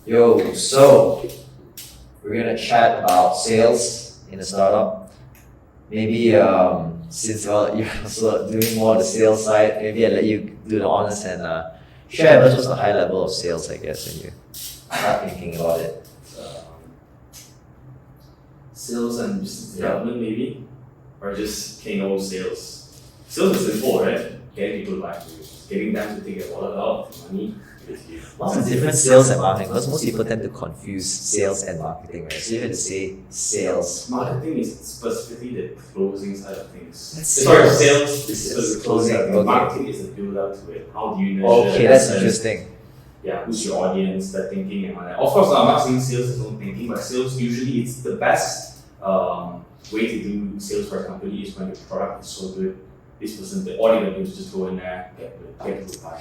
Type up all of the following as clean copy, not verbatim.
Yo, so we're gonna chat about sales in a startup. Maybe since you're also doing more on the sales side, maybe I let you do the honors and share with us what's the high level of sales, I guess, when you start thinking about it. Sales and business development maybe, or just plain old sales. Sales is simple, right? Getting people to buy from you, getting them to take their wallet out of money, give it to you. What's the difference sales and marketing? Because most people tend to confuse sales and marketing, right? So you have to say sales. Marketing is specifically the closing side of things. That's Sorry, sales. sales This is is the closing. okay. Marketing is the build up to it. How do you measure? Okay, that's and, interesting. Yeah, who's your audience, their thinking and all that. Of course, I'm not saying sales is not thinking, but sales usually it's the best way to do sales for a company is when the product is so good. This person, all you gotta do is just go in there, get people to buy.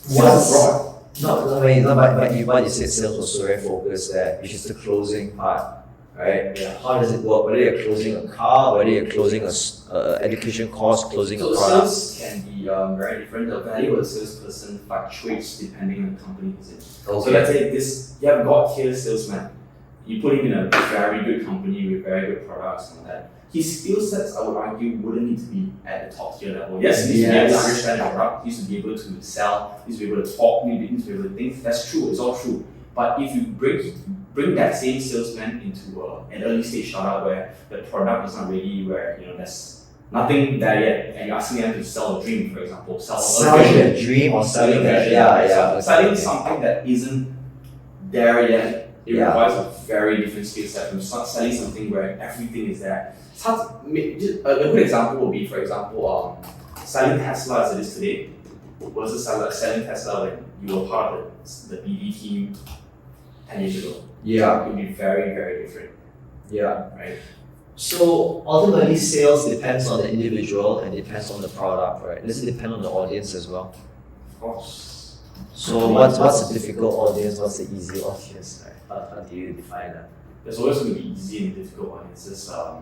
What's broad? but you said sales was so very focused there, which is the closing part, right? Yeah. How does it work? Whether you're closing a car, whether you're closing a education course, closing So a product. sales can be very different. The value of a salesperson fluctuates depending on the company it's in. So let's say you have God-tier salesman. You put him in a very good company with very good products and all that. His skill sets, I would argue, wouldn't need to be at the top tier level. Yes, he needs to be able to understand the product, he needs to be able to sell, he needs to be able to talk, he needs to be able to think. That's true, it's all true. But if you bring that same salesman into an early stage startup where the product is not ready, where there's nothing there yet, and you're asking them to sell a dream, for example, Selling a dream or selling a selling something that isn't there yet. It requires a very different skill set from selling something where everything is there. It's hard to, a good example would be, for example, selling Tesla as it is today versus selling Tesla when you were part of the BD team 10 years ago. Yeah. It would be very, very different. Yeah. Right? So ultimately sales depends on the individual and depends on the product, right? Does it depend on the audience as well? Of course. So what's the difficult audience, what's the easy audience? Right? How do you define that? There's always going to be easy and difficult audiences. I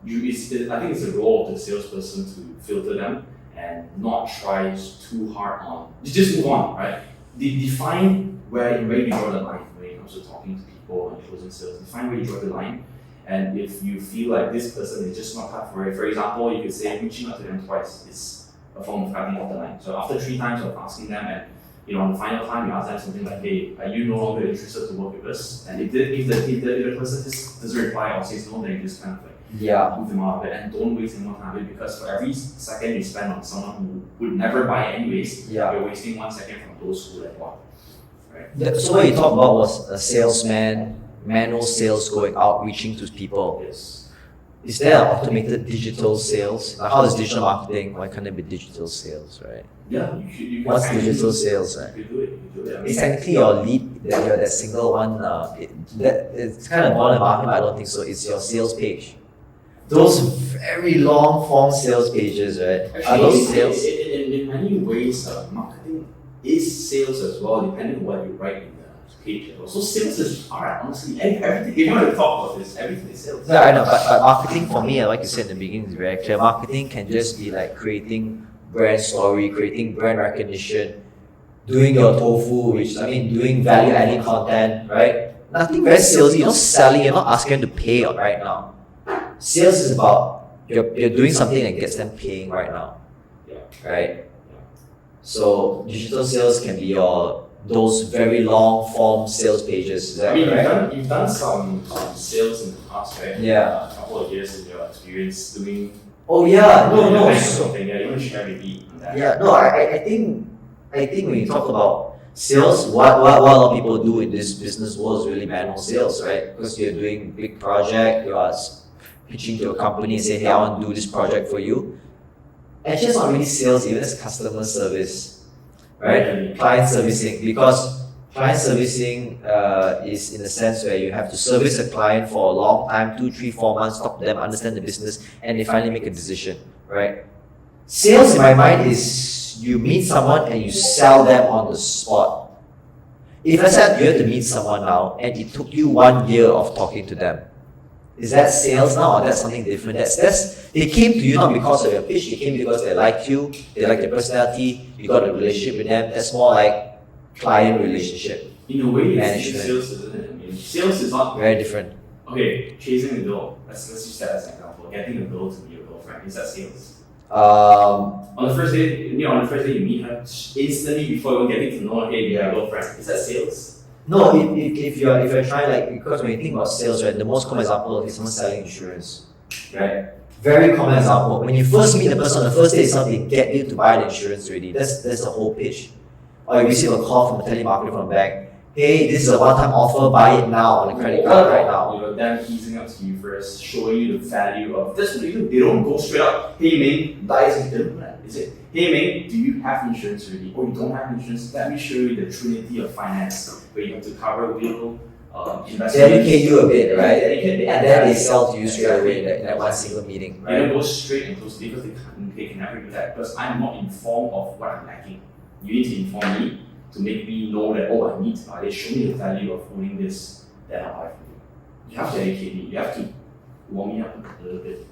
think it's the role of the salesperson to filter them and not try too hard on. Just move on, right? Define where you draw the line when it comes to talking to people and closing sales. Define where you draw the line, and if you feel like this person is just not cut for it, for example, you could say reaching out to them twice is a form of cutting off the line. So after 3 times of asking them, and on the final time, you ask them something like, "Hey, are you no longer interested to work with us?" And if the person just doesn't reply or says no, then you just kind of move them out of it and don't waste any more time with it, because for every second you spend on someone who would never buy anyways, you're wasting 1 second from those who have bought. Right? So what you talked about was a salesman, manual sales going out, reaching to people. Yes. Is there automated digital sales? Like how does digital marketing, why can't it be digital sales, right? Yeah, you What's digital sales, right? You do it. It's technically your lead, that single one, it's kind of more than marketing, but I don't think so. It's your sales page. Those very long form sales pages, right? Actually, Are those sales? In many ways, marketing is sales as well, depending on what you write in the page. So sales is hard, honestly. Everything, if you want to talk about this, everything is sales. Yeah, I know, but marketing for me, like you said in the beginning, is very clear. Marketing can just be like creating brand story, creating brand recognition, doing your tofu, doing value-adding content, right? Nothing very salesy. You're not selling, you're not asking them to pay right now. Sales is about you're doing something that gets them paying right now, right? So digital sales can be those very long form sales pages. Is that right? You've done some sales in the past, right? Yeah. A couple of years in your experience doing. Oh yeah, no. Something. Yeah, you want to share with me on that? Yeah, no. I think when you talk about sales, what a lot of people do in this business world is really manual sales, right? Because you're doing big project, you are pitching to a company and say, "Hey, I want to do this project for you." Actually, it's not really sales, even it's customer service, right? Client servicing, because client servicing is in the sense where you have to service a client for a long time, 2, 3, 4 months, talk to them, understand the business, and they finally make a decision, right? Sales in my mind is you meet someone and you sell them on the spot. If I said you have to meet someone now and it took you 1 year of talking to them, is that sales now, or that's something different? That's they came to you not because of your pitch, they came because they liked you, they liked your personality, you got a relationship with them. That's more like client relationship. In a way, it's management. sales, isn't it? I mean, sales is not Very different. okay. Chasing a girl. Let's use that as an example. Getting a girl to be your girlfriend, is that sales? On the first day, on the first day you meet her, instantly before even getting to know her, hey, you're my girlfriend. Is that sales? No, if you're trying, like, because when you think about sales, right, the most common example is someone selling insurance, right? Very common example. When you first meet the person on the first day itself, they get you to buy the insurance already. That's the whole pitch. Or you receive a call from a telemarketer from a bank. Hey, this is a one-time offer. Buy it now on a credit card right now. Them easing up to you first, showing you the value of. That's what they do. They don't go straight up. Hey Ming, buy this. They don't do that. Is it? Hey Ming, do you have insurance already? Or you don't have insurance? Let me show you the trinity of finance, where you have to cover vehicle. They educate you a bit, right? And then they sell to you straight away in that one single meeting. Right? They don't go straight and close because they can never do that because I'm not informed of what I'm lacking. You need to inform me to make me know that I need to buy this. Show me the value of owning this that I'll buy for you. You have to educate me. You have to warm me up a little bit.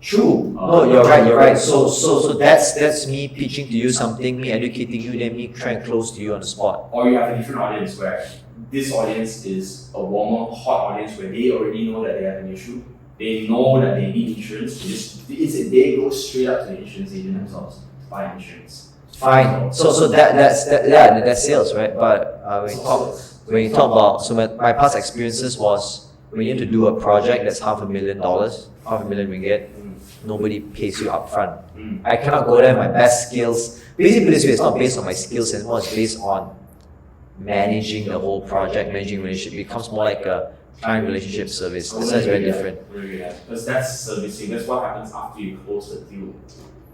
True. No, you're right. So that's me pitching to you something, me educating you, then me trying to close to you on the spot. Or you have a different audience where this audience is a warmer, hot audience where they already know that they have an issue. They know that they need insurance. They go straight up to the insurance agent themselves to buy insurance. Fine. So that's sales, right? But when you talk about my past experiences was when you need to do a project that's $500,000, $500,000 ringgit, nobody pays you upfront. I cannot go there with my best skills. Basically, this way, it's not based on my skills anymore. It's based on managing the whole project, managing relationship. It becomes more like a client relationship service. This is very different. Because that's servicing. That's what happens after you close the deal.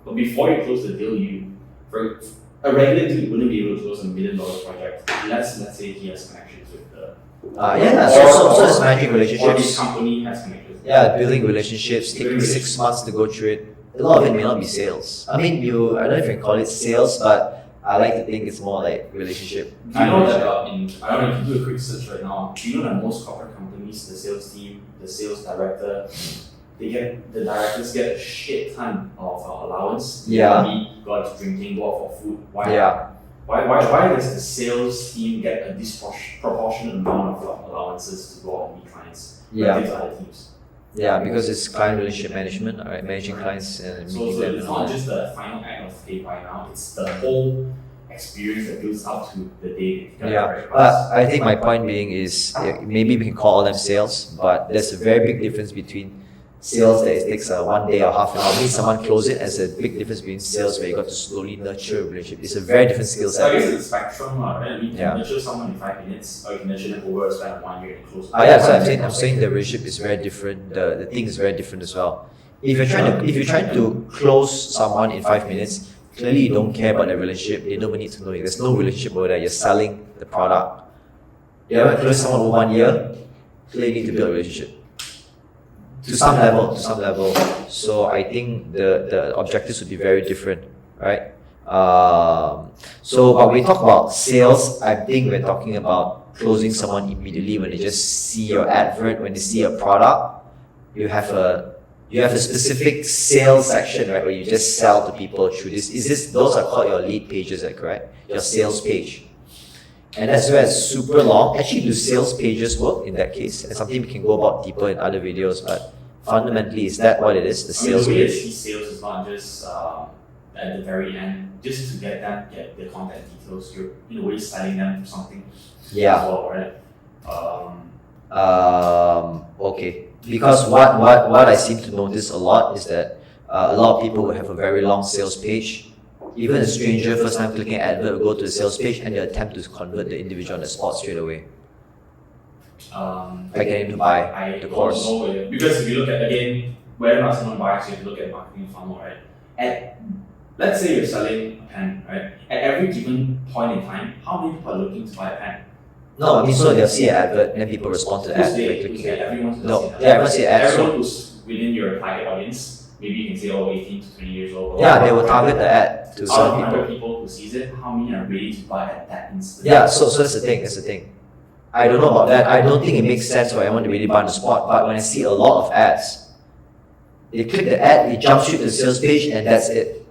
But before you close the deal, for a regular deal, you wouldn't be able to close $1 million project. Let's say he has connections with the. So it's managing relationships. Or this company has connections. Yeah, building relationships, taking 6 months to go through it. A lot of it may not be sales. I mean, I don't know if you can call it sales, but I like to think it's more like relationship. Do you know that I don't know if you do a quick search right now, do you know that most corporate companies, the sales team, the sales director, the directors get a shit ton of allowance. Yeah. Go out to drinking, go out for food. Why? Yeah. Why does the sales team get a disproportionate amount of allowances to go out and meet clients relative to other teams? Yeah, because it's client relationship management, right? Managing clients and meeting them. So it's not just the final act of pay by now, it's the whole experience that builds up to the day. But I think my point being is maybe we can call them sales, but there's a very big difference between sales that it takes 1 day or half an hour, meet someone, close it, as a big difference between sales where you got to slowly nurture a relationship. It's a very different skill set. So I guess it's a spectrum, right? You can nurture someone in 5 minutes, or you can nurture them over a span of 1 year and close. So I'm saying the relationship is very different. The thing is very different as well. If you're trying to close someone in 5 minutes, clearly you don't care about the relationship. They don't need to know you. There's no relationship over there. You're selling the product. You haven't closed someone over 1 year, clearly you need to build a relationship. To some level. So I think the objectives would be very different, right? So but when we talk about sales, I think we're talking about closing someone immediately when they just see your advert, when they see a product. You have a specific sales section, right, where you just sell to people through this. Those are called your lead pages, is that correct? Your sales page. And that's where it's super long. Actually, do sales pages work in that case? And something we can go about deeper in other videos, but fundamentally, is that what it is, the sales page? Sales is not just at the very end, just to get the contact details. You're in a way selling them something as well, right? Okay. Because what I seem to notice a lot is that a lot of people will have a very long sales page. Even a stranger, first time clicking advert, will go to the sales page and they attempt to convert the individual on the spot straight away. By getting to buy the course. Because if you look at, again, whether or not someone buys, you have to look at marketing funnel, right? Let's say you're selling a pen, right? At every given point in time, how many people are looking to buy a pen? No, I mean, so they'll see an advert and then people respond to the ad by clicking it. Everyone see an ad. Everyone who's within your target audience, maybe you can say, 18 to 20 years old. Yeah, they will target the ad to certain people. Out of people who sees it, how many are ready to buy at that instant? Yeah, so that's the thing. I don't know about that. I don't think it makes sense for everyone to really buy on the spot, but when I see a lot of ads, they click the ad, it jumps straight to the sales page, and that's it.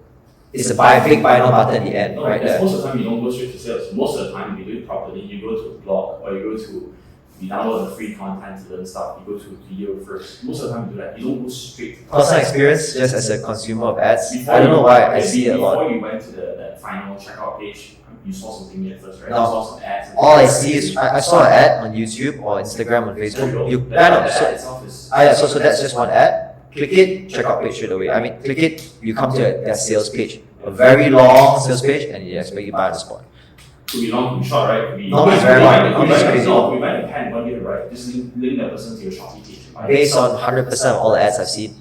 It's a big buy now button at the end, right there. Most of the time, you don't go straight to sales. Most of the time, you do it properly, you go to a blog or you download the free content to learn stuff, you go to a video first. Most of the time you do that. You don't go straight to Personal experience, just as a consumer of ads. Before I don't know you- why I see it a lot. Before you went to the final checkout page, you saw something at first, right? No. You saw some ads. and- All I see is I saw an ad on YouTube or Instagram or Facebook. You That no, ad so, itself is. so that's just one ad. Click it, checkout page straight away. I mean, click it, you come to their sales page, a very long sales page, and you expect you buy on the spot. Could be long, could be short, right? Could be. Normally it's very long. Normally it's crazy long. We went in pen, one year, right? Just link that person to your Shopee page. Right? Based on 100% of all the ads I've seen,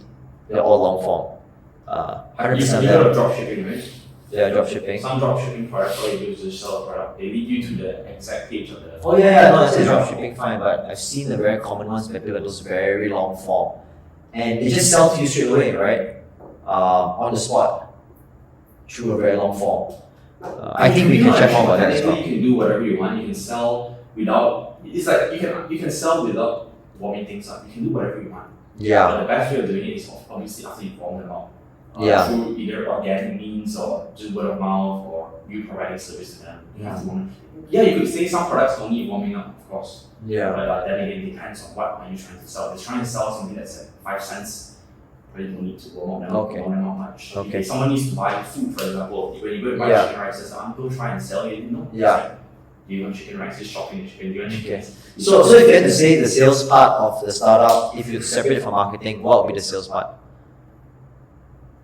they're all long form. 100% of You heard them, of drop shipping, right? they're drop shipping. Some drop shipping products, all you do is just sell a product. They lead you to the exact page of the. Oh yeah, no, it's drop shipping fine, but I've seen the very common ones where people have those very long form. And they just sell to you straight away, right? On the spot, through a very long form. I think we can check more about that as well. You can do whatever you want. You can sell without. It's like you can sell without warming things up. You can do whatever you want. Yeah, But the best way of doing it is obviously after you warm them up. Yeah. Through either organic means or just word of mouth or you providing service to them. You have to warm. Yeah, you could say some products don't need warming up, of course. yeah, But then again, it depends on what are you trying to sell. If you're trying to sell something that's at 5 cents, probably don't need to warm them up, Okay. warm them up much. Okay. If someone needs to buy food, for example, when you go to buy Yeah. chicken rice, there's an uncle trying to sell you, no. Yeah. Do you want chicken rice? Just chopping the chicken. Do you want chicken Okay. rice? So if you had to say the sales part of the startup, if you separate it from marketing, what would be the sales part?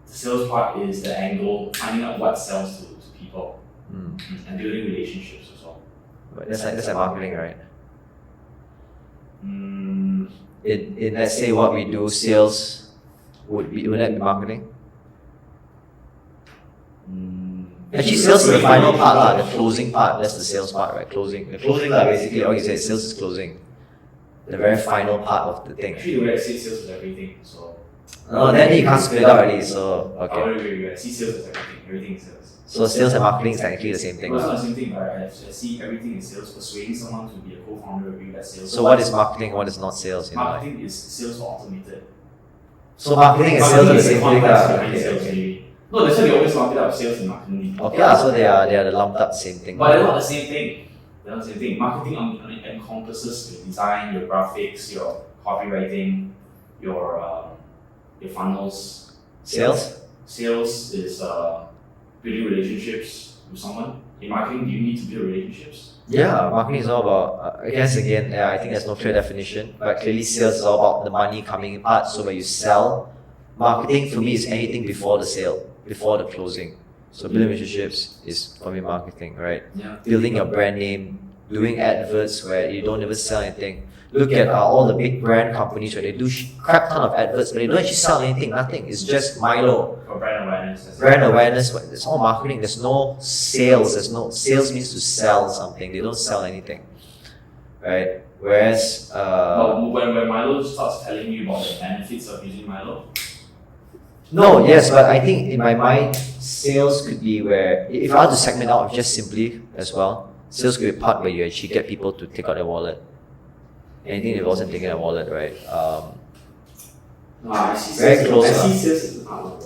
The sales part is the angle, finding out what sells to people and building relationships as well. But that's like marketing, right? Mm, In let's say what we do, sales would that be marketing? Actually, sales is the final part, the closing part. That's the sales part, right? Closing. The closing, basically, all you say, sales is closing. The very final part of the thing. Actually, the way I see sales is everything. So, Oh, then you can't split it out already. So I okay. would agree. I see sales as everything. Everything is sales. So sales and marketing is technically the same thing. Well, it's lah. not the same thing, but I see everything in sales. Persuading someone to be a co-founder of you, that's sales. So what is marketing? What is not sales? You know, like- Marketing is sales for automated. So marketing and sales are the same thing. Context lah. behind Okay, sales, okay. maybe. No, that's why they always market up sales and marketing. Okay, so they are the lumped up same thing. But they're not the same thing. They're not the same thing. Marketing encompasses your design, your graphics, your copywriting, your funnels. Sales? Sales is building relationships with someone. In marketing, do you need to build relationships? Yeah, marketing is all about, I guess again, I think there's no clear definition, but clearly sales is all about the money coming in part. So when you sell, marketing for me is anything before the sale, before the closing. So building relationships is for me marketing, right? Yeah. Building your brand name, doing adverts where you don't even sell anything. Look at all the big brand companies where they do crap ton of adverts, but they don't actually sell anything, nothing. It's just Milo. For brand awareness. that's Brand it. awareness, but it's all marketing. There's no sales. There's no sales means to sell something. They don't sell anything, right? Whereas, But when Milo starts telling you about the benefits of using Milo, no, yes, but I think in my mind, sales could be where if I were to segment out just simply as well, sales could be a part where you actually get people to take out their wallet. Anything that wasn't taking their wallet, right? no, I see Very sales. close, I see lah. sales as an art.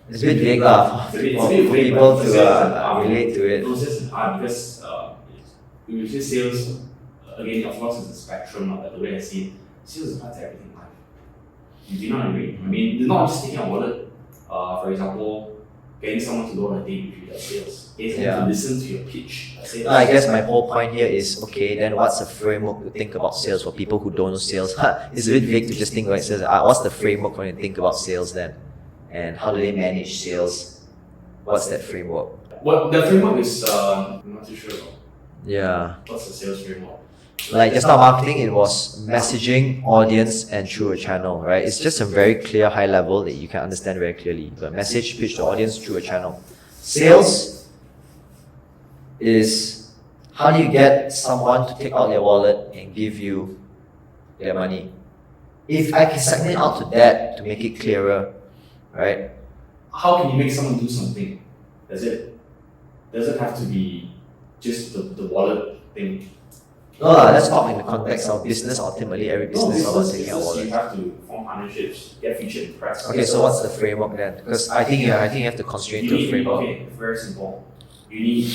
It's a bit vague lah for It's a bit for vague, people but to sales is an art. relate to it. No, sales is hard because we say sales, again, of course, it's a spectrum, but the way I see it, sales is part of everything in life. You do not agree? I mean, they're not just taking a wallet. For example, getting someone to go on a date with you, that's sales. Getting someone Yeah. to listen to your pitch, that's sales. I guess my whole point here is okay. Then what's the framework to think about sales for people who don't know sales? It's a bit vague to just think about sales. What's the framework when you think about sales then? And how do they manage sales? What's that framework? Well, the framework is, I'm not too sure about. Yeah. What's the sales framework? Like just now marketing, it was messaging, audience, and through a channel, right? It's just a very clear high level that you can understand very clearly. But message, pitch to audience through a channel. Sales is how do you get someone to take out their wallet and give you their money? If I can segment out to that to make it clearer, right? How can you make someone do something? That's it. Doesn't have to be just the wallet thing. No, let's talk in the context of business. Ultimately, every business is about taking a business, wallet. you have to form partnerships, get featured in press. Okay, so what's the framework then? Because I think you have to constrain You to a need, framework. okay, very simple. You need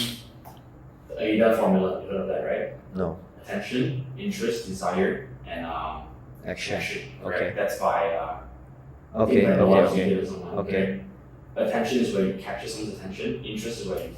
AIDA formula, you heard of that, right? No. Attention, interest, desire, and Action. Correct? Okay. That's by Okay. Okay. Okay. Attention is where you capture someone's attention. Interest is where you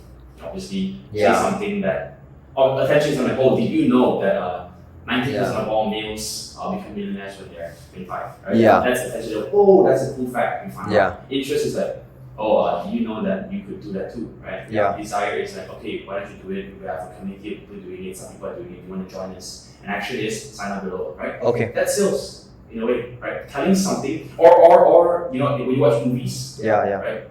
obviously Yeah. say something that. Or attention is like, oh, did you know that 90% Yeah. of all males become millionaires when they're 25? Right? Yeah. That's attention. Oh, that's a cool fact. You find Yeah. out. Interest is like, oh, do you know that you could do that too? Right? Yeah. Desire is like, okay, why don't you do it? We have a community of people doing it. Some people are doing it. You want to join us? And action is sign up below. Right? Okay. That's sales in a way, right? Telling something, or you know, when you watch movies, Yeah. right?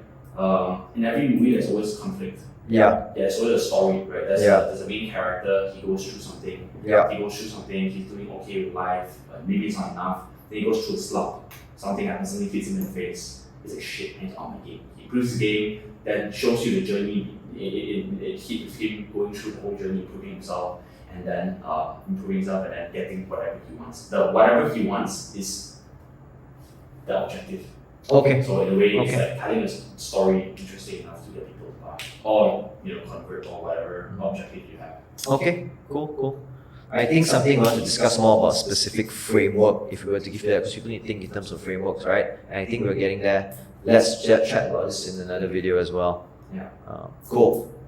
In every movie, there's always conflict. Yeah. There's always a story, right? There's a main character. He goes through something. Yeah. He goes through something. He's doing okay with life, but maybe it's not enough. Then he goes through a slump. Something happens. Something hits him in the face. It's like shit. I need to up my game. He improves the game. Then shows you the journey. It hit him going through the whole journey, improving himself, and then improving himself, and then getting whatever he wants. The whatever he wants is the objective. Okay. So in a way, it's Okay. like telling a story interesting enough to get people or you know convert or whatever objective you have. Okay. Cool. I think something we want to discuss more about specific framework, if we were to give that, because people need to think in terms of frameworks, right? And I think we're getting there. Let's chat about this in another video as well. Yeah. Cool.